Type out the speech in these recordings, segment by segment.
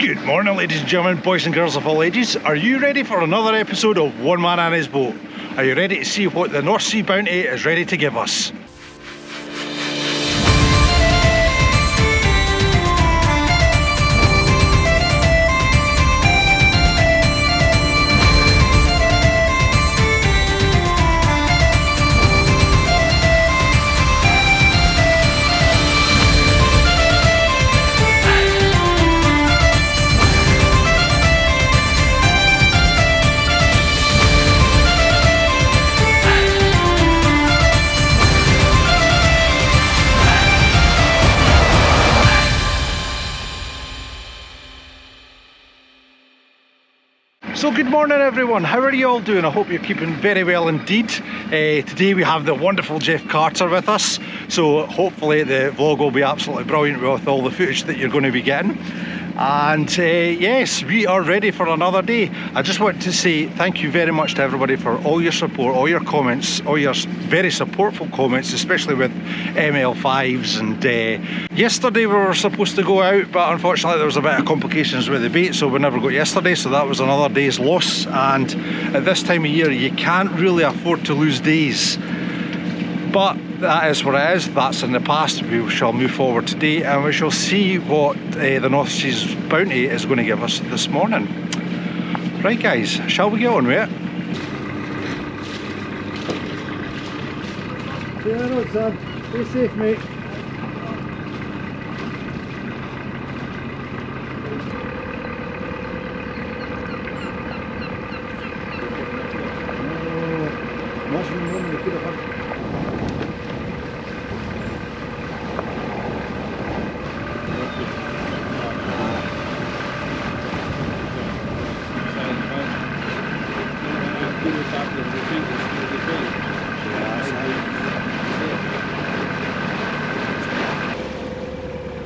Good morning, ladies and gentlemen, boys and girls of all ages. Are you ready for another episode of One Man and His Boat? Are you ready to see what the North Sea Bounty is ready to give us? So good morning everyone, how are you all doing? I hope you're keeping very well indeed. Today we have the wonderful Jeff Carter with us, so hopefully the vlog will be absolutely brilliant with all the footage that you're going to be getting. And yes, we are ready for another day. I just want to say thank you very much to everybody for all your support, all your comments, all your very supportful comments, especially with ML5s. And yesterday we were supposed to go out, but unfortunately there was a bit of complications with the bait, so we never got yesterday, so that was another day's loss. And at this time of year you can't really afford to lose days, but that is what it is. That's in the past. We shall move forward today and we shall see what the North Sea's Bounty is going to give us this morning. Right guys, shall we get on with it? Yeah, no, son. Stay safe, mate.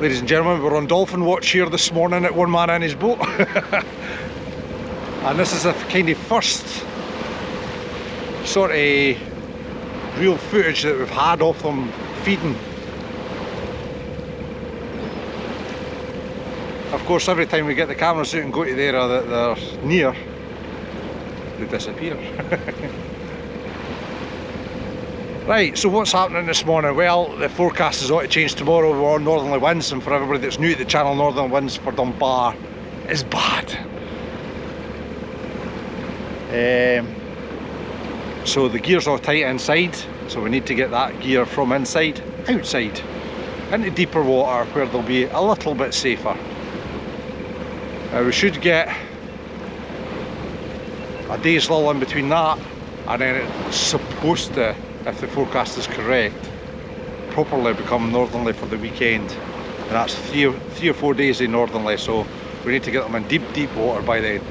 Ladies and gentlemen, we're on Dolphin Watch here this morning at One Man and His Boat. And this is the kind of first sort of real footage that we've had of them feeding. Of course, every time we get the cameras out and go to the area that they're near, they disappear. Right, so what's happening this morning? Well, the forecast is ought to change tomorrow. We're on northerly winds, and for everybody that's new to the channel, northern winds for Dunbar is bad. So the gear's all tight inside, so we need to get that gear from inside, outside, into deeper water where they'll be a little bit safer. We should get a day's lull in between that, and then it's supposed to, if the forecast is correct, properly become northerly for the weekend. And that's three or 4 days in northerly, so we need to get them in deep water by then.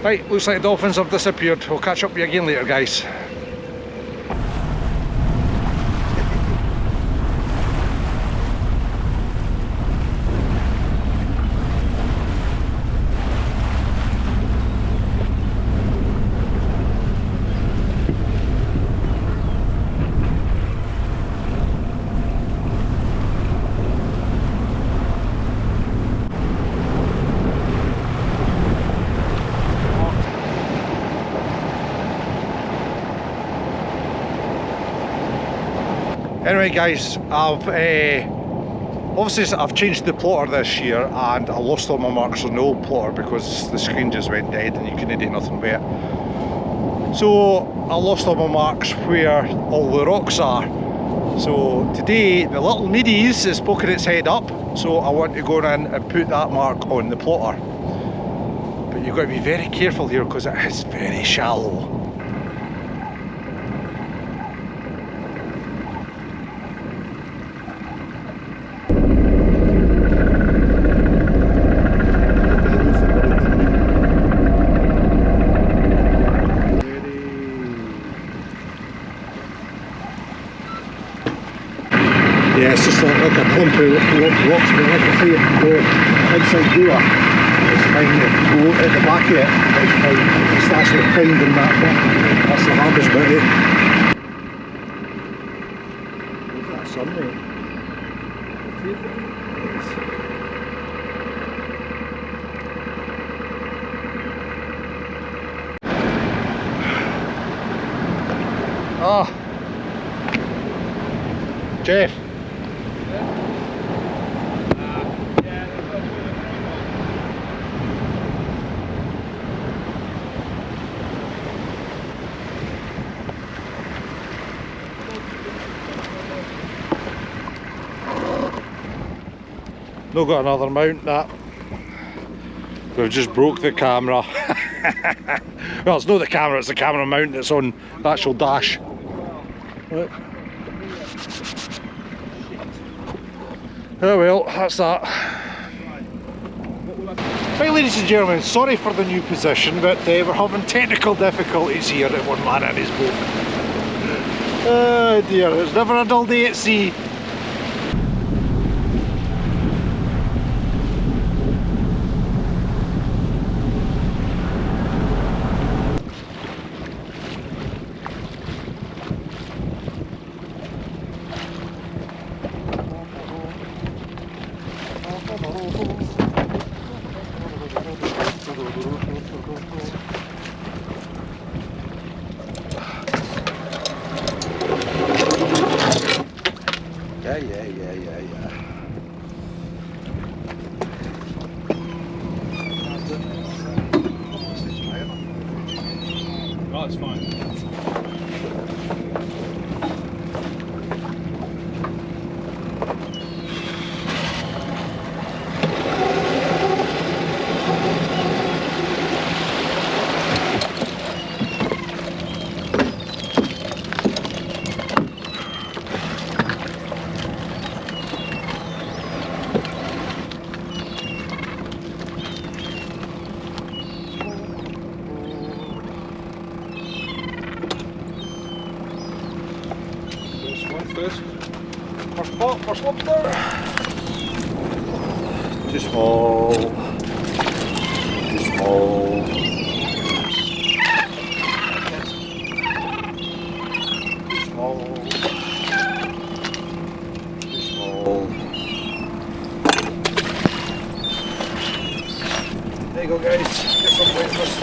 Right, looks like the dolphins have disappeared. We'll catch up with you again later, guys. Anyway guys, I've changed the plotter this year and I lost all my marks on the old plotter because the screen just went dead and you couldn't do nothing with it. So I lost all my marks where all the rocks are. So today the little needies is poking its head up, so I want to go in and put that mark on the plotter. But you've got to be very careful here because it is very shallow. Yeah, it's just like a clump of rocks, but like I say, if you go inside there, it's fine. If you go at the back of it, it's fine. It's actually finding that bit. That's the hardest bit, eh? That sun, mate. Oh, Jeff. No got another mount that. We've just broke the camera. Well, it's not the camera, it's the camera mount that's on the actual dash. Right. Oh well, that's that. Right, ladies and gentlemen, sorry for the new position, but we're having technical difficulties here at one man and his boat. Oh dear, it's never a dull day at sea. Yeah. Oh, it's fine. First pot, first lobster. Too small. Too small. Too small. Too small. There you go, guys. Get some breakfast.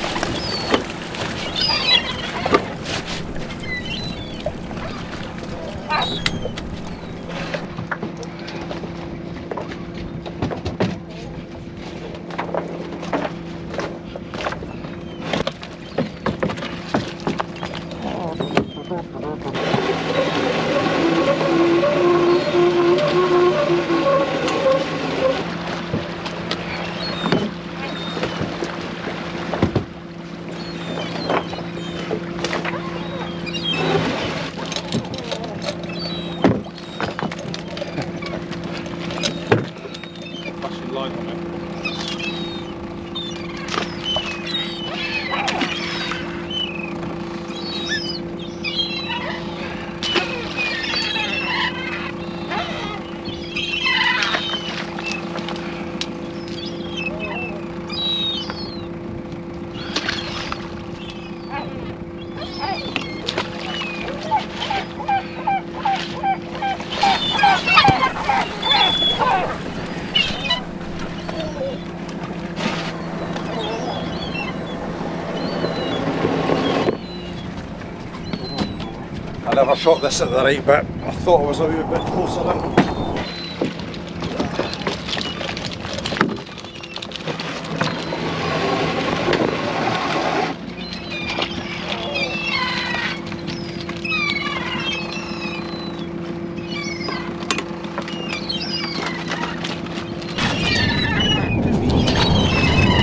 I never shot this at the right bit. I thought I was a wee bit closer in.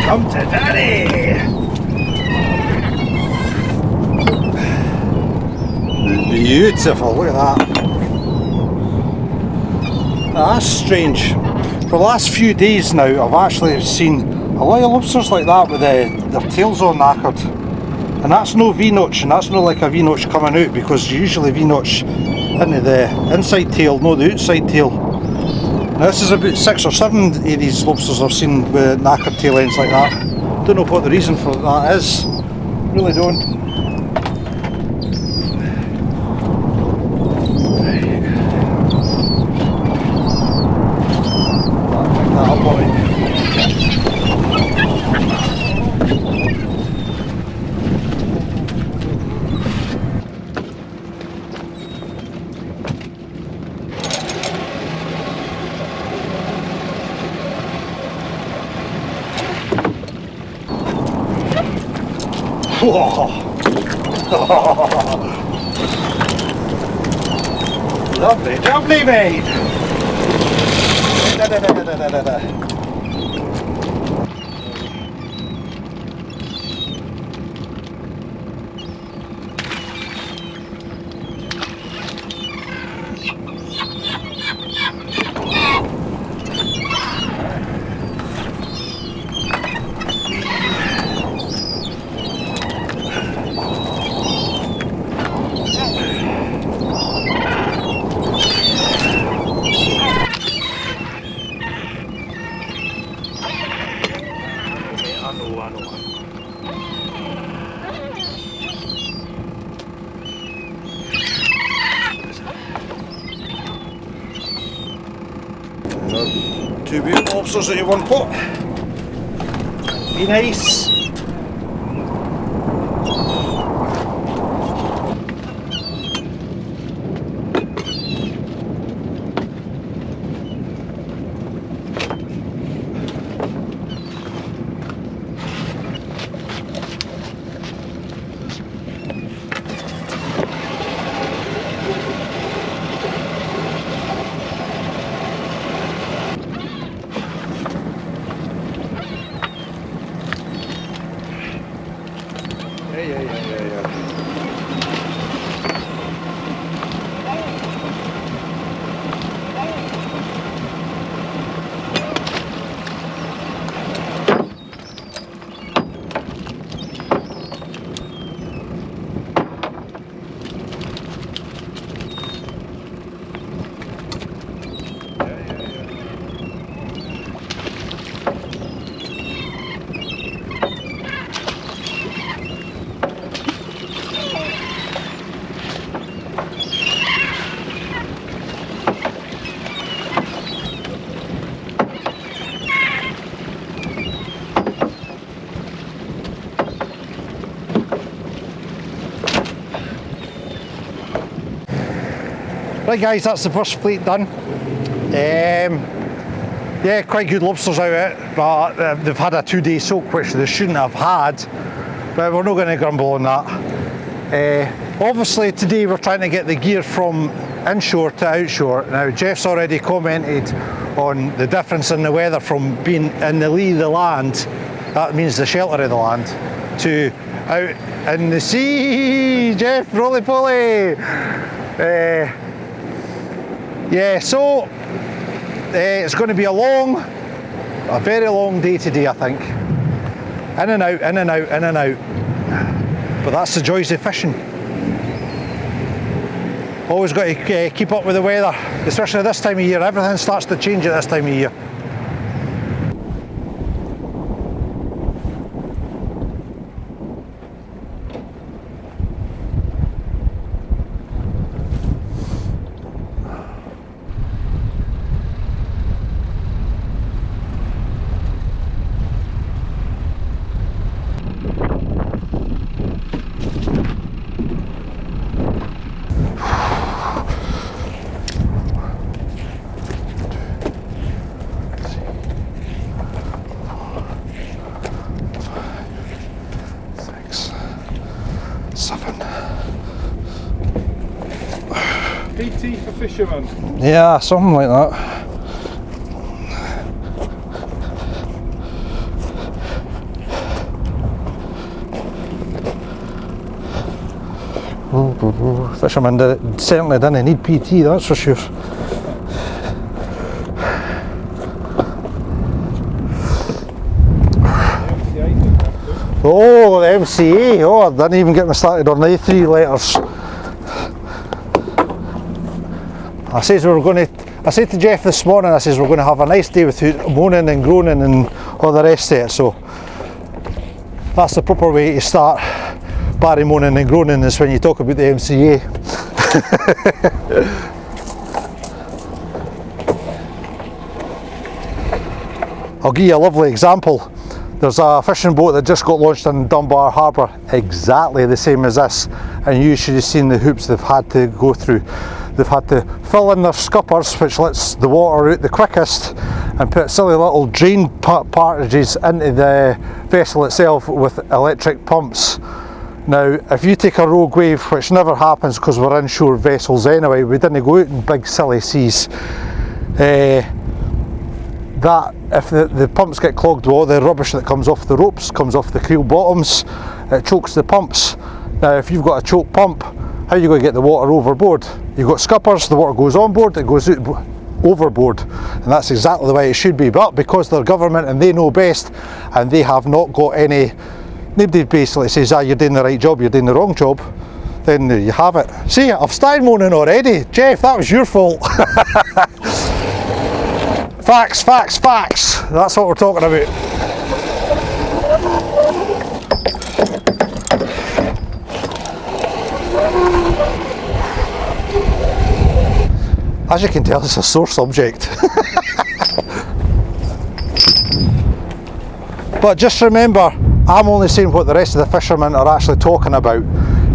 Come to daddy! Beautiful, look at that. Now, that's strange. For the last few days now, I've actually seen a lot of lobsters like that with their tails all knackered. And that's no V-notch, and that's not like a V-notch coming out, because usually V-notch into the inside tail, not the outside tail. Now this is about 6 or 7 of these lobsters I've seen with knackered tail ends like that. Don't know what the reason for that is. Really don't. Lovely, lovely, mate. Two big lobsters in one pot. Be nice. Yeah. Right guys, that's the first plate done. Yeah, quite good lobsters out of it, but they've had a 2-day soak, which they shouldn't have had, but we're not going to grumble on that. Obviously today we're trying to get the gear from inshore to outshore. Now Jeff's already commented on the difference in the weather from being in the lee of the land, that means the shelter of the land, to out in the sea. Jeff, roly poly. Yeah, so it's going to be a very long day today, I think. In and out, in and out, in and out. But that's the joys of fishing. Always got to keep up with the weather, especially this time of year. Everything starts to change at this time of year. PT for fishermen. Yeah, something like that. Fishermen certainly didn't need PT, that's for sure. Oh, the MCA. Oh, I didn't even get me started on the 3 letters. I said to Jeff this morning, I says we're going to have a nice day without moaning and groaning and all the rest of it. So that's the proper way to start Barry moaning and groaning, is when you talk about the MCA. I'll give you a lovely example. There's a fishing boat that just got launched in Dunbar Harbour, exactly the same as this, and you should have seen the hoops they've had to go through. They've had to fill in their scuppers, which lets the water out the quickest, and put silly little drain partages into the vessel itself with electric pumps. Now, if you take a rogue wave, which never happens because we're inshore vessels anyway, we didn't go out in big silly seas, that if the pumps get clogged with all the rubbish that comes off the ropes, comes off the creel bottoms, it chokes the pumps. Now, if you've got a choked pump, how are you going to get the water overboard? You've got scuppers, the water goes on board, it goes out overboard, and that's exactly the way it should be. But because they're government and they know best, and they have not got any, nobody basically says, you're doing the right job, you're doing the wrong job, then there you have it. See, I've started moaning already. Jeff, that was your fault. Facts, facts, facts. That's what we're talking about. As you can tell, it's a sore subject. But just remember, I'm only saying what the rest of the fishermen are actually talking about.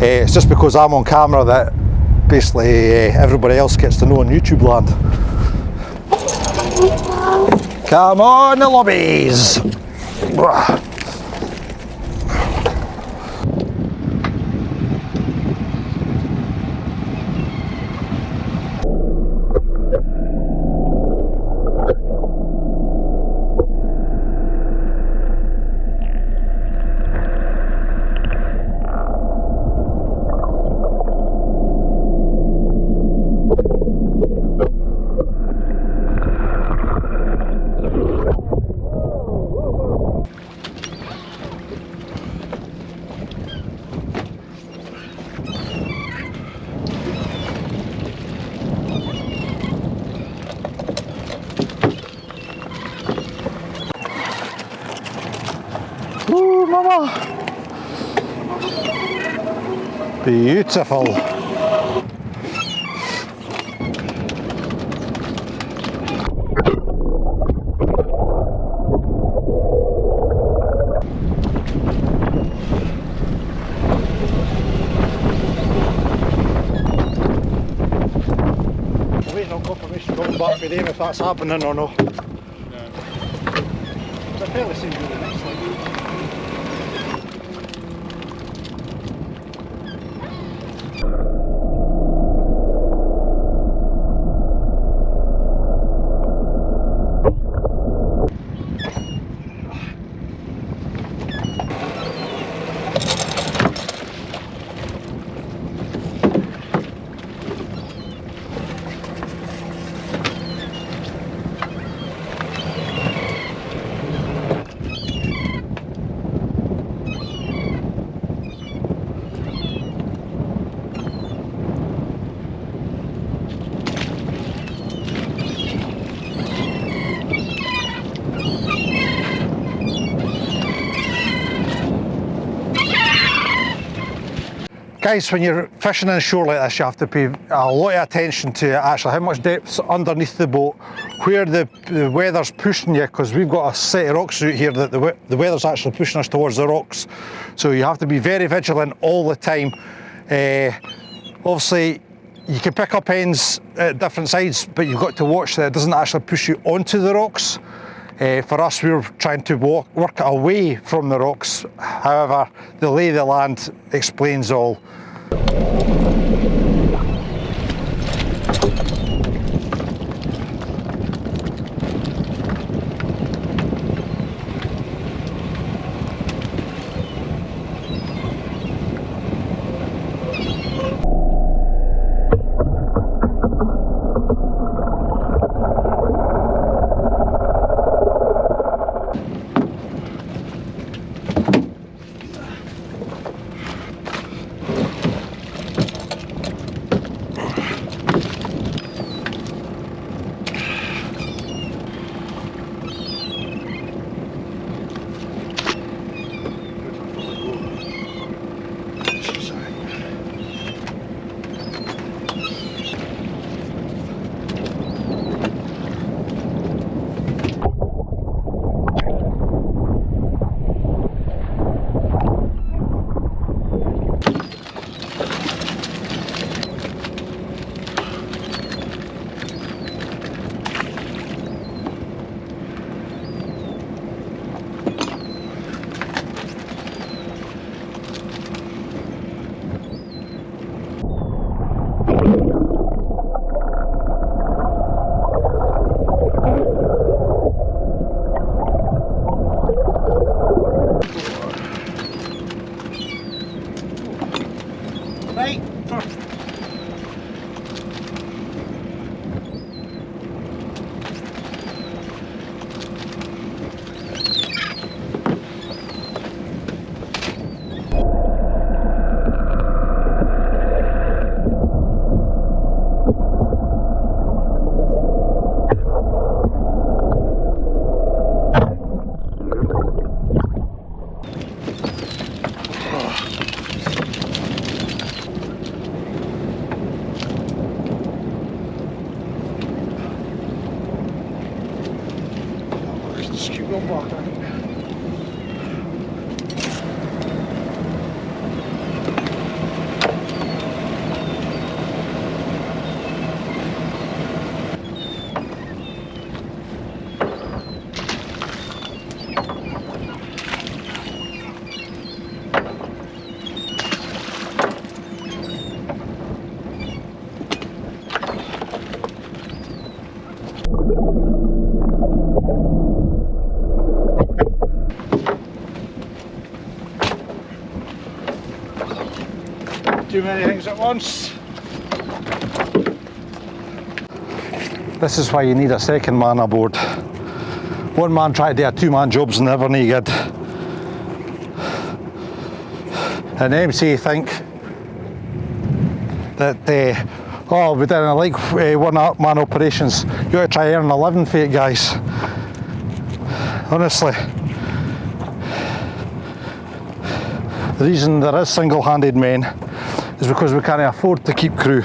It's just because I'm on camera that basically everybody else gets to know on YouTube land. Come on, the lobbies! Ooh, mama! Beautiful! Waiting on confirmation coming back for them if that's happening or not. No. It fairly seems really nice, like. Guys, when you're fishing inshore like this, you have to pay a lot of attention to actually how much depth's underneath the boat, where the weather's pushing you, because we've got a set of rocks out here that the weather's actually pushing us towards the rocks. So you have to be very vigilant all the time. Obviously, you can pick up ends at different sides, but you've got to watch that it doesn't actually push you onto the rocks. For us, we were trying to work away from the rocks. However, the lay of the land explains all. keep going back. Too many things at once. This is why you need a second man aboard. One man trying to do a two-man job's never any good. And the MC think that oh, we didn't like one-man operations. You got to try earning a living for it, guys. Honestly. The reason there is single-handed men is because we can't afford to keep crew.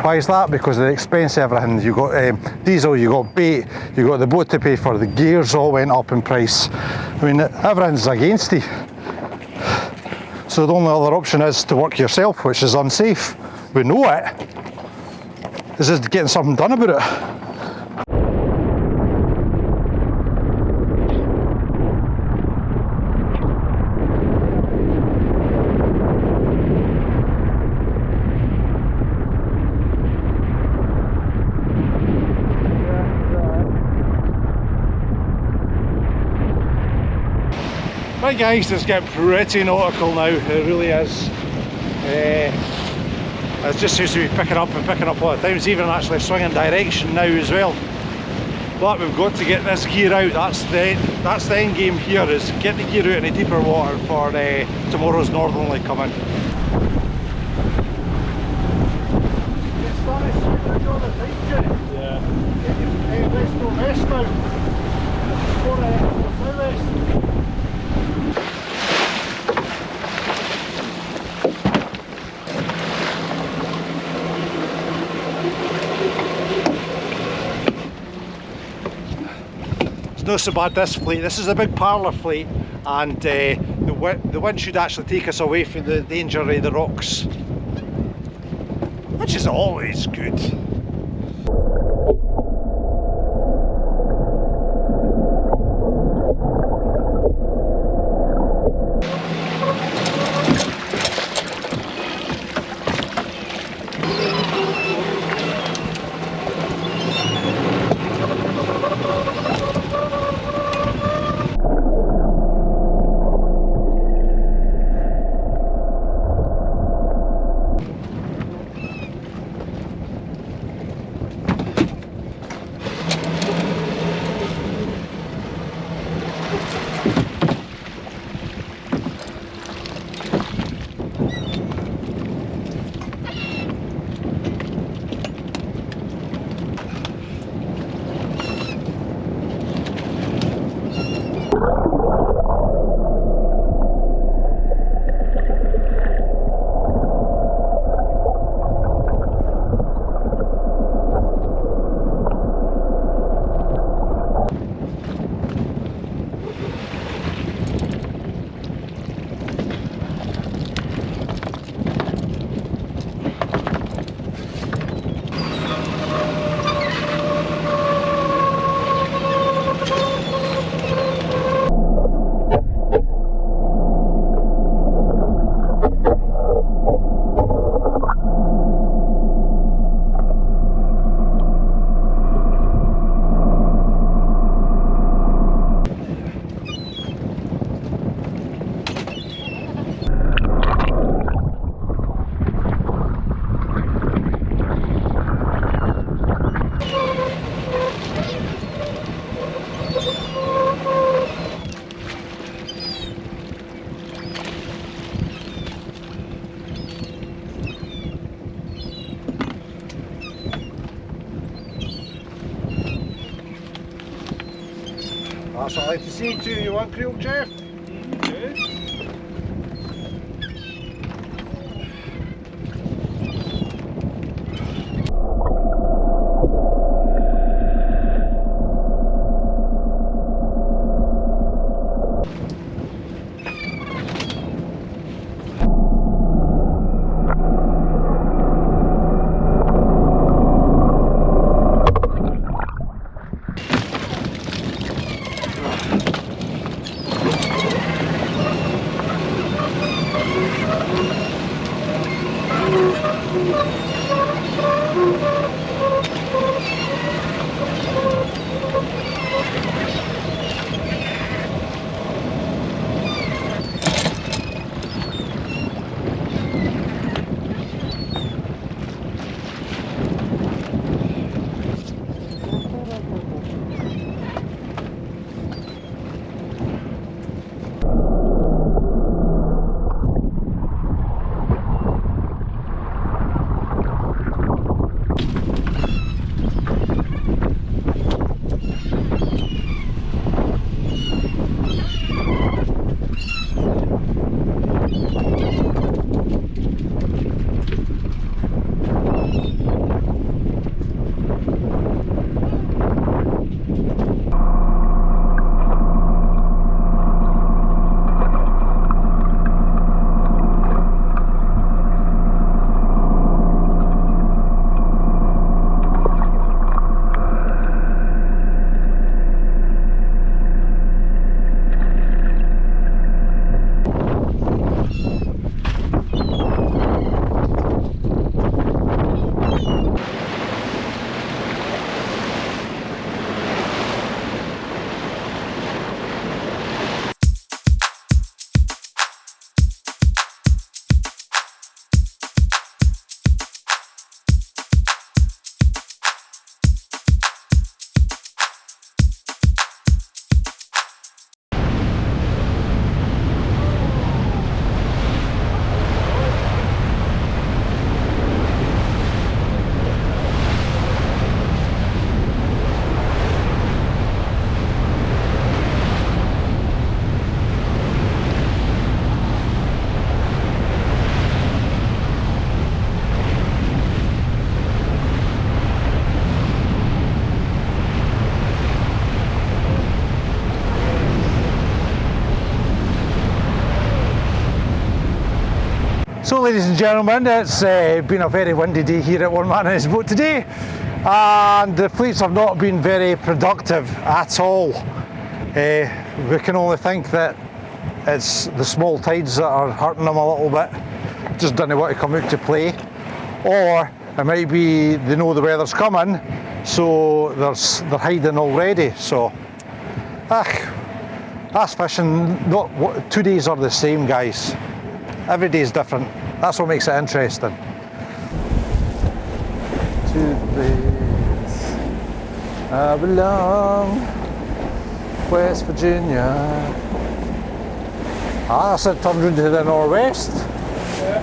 Why is that? Because of the expense of everything. You got diesel, you got bait, you got the boat to pay for, the gears all went up in price. I mean, everything's against you. So the only other option is to work yourself, which is unsafe. We know it. It's just getting something done about it. Right guys, it's getting pretty nautical now, it really is. It just seems to be picking up all the time. It's even actually swinging direction now as well. But we've got to get this gear out. That's the end game here, is get the gear out in the deeper water for tomorrow's northerly coming. Yeah. West now. It's not so bad, this fleet. This is a big parlour fleet, and the wind should actually take us away from the danger of the rocks, which is always good. That's what I like to see too. You want Creels, Jeff? Yes. So ladies and gentlemen, it's been a very windy day here at One Man in His Boat today, and the fleets have not been very productive at all. We can only think that it's the small tides that are hurting them a little bit, just don't want to come out to play, or it might be they know the weather's coming, so they're hiding already. So that's fishing. 2 days are the same, guys. Every day is different. That's what makes it interesting. To the place I belong, West Virginia. That's it, turned into the northwest. Yeah.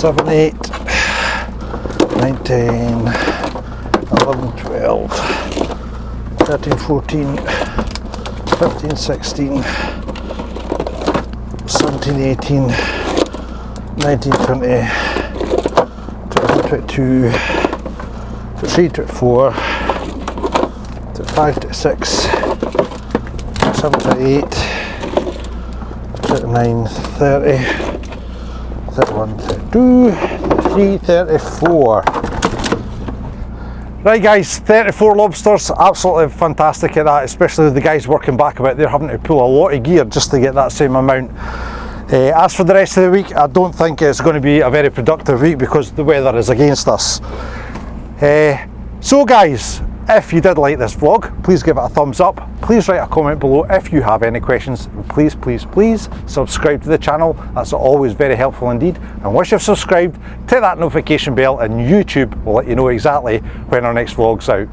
Seven, 8, 9, 10, 11, 12, 13, 14, 15, 16, 17, 18, 19, 20, 21, 22, 23, 24, 25, 26, 27, 28, 39, 30, 31, 32, 33, 34. Right guys, 34 lobsters, absolutely fantastic at that, especially with the guys working back about, they're having to pull a lot of gear just to get that same amount. As for the rest of the week, I don't think it's going to be a very productive week because the weather is against us. So guys, if you did like this vlog, please give it a thumbs up. Please write a comment below if you have any questions. Please, please, please subscribe to the channel. That's always very helpful indeed. And once you've subscribed, hit that notification bell and YouTube will let you know exactly when our next vlog's out.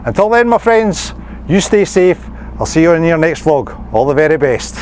Until then, my friends, you stay safe. I'll see you in your next vlog. All the very best.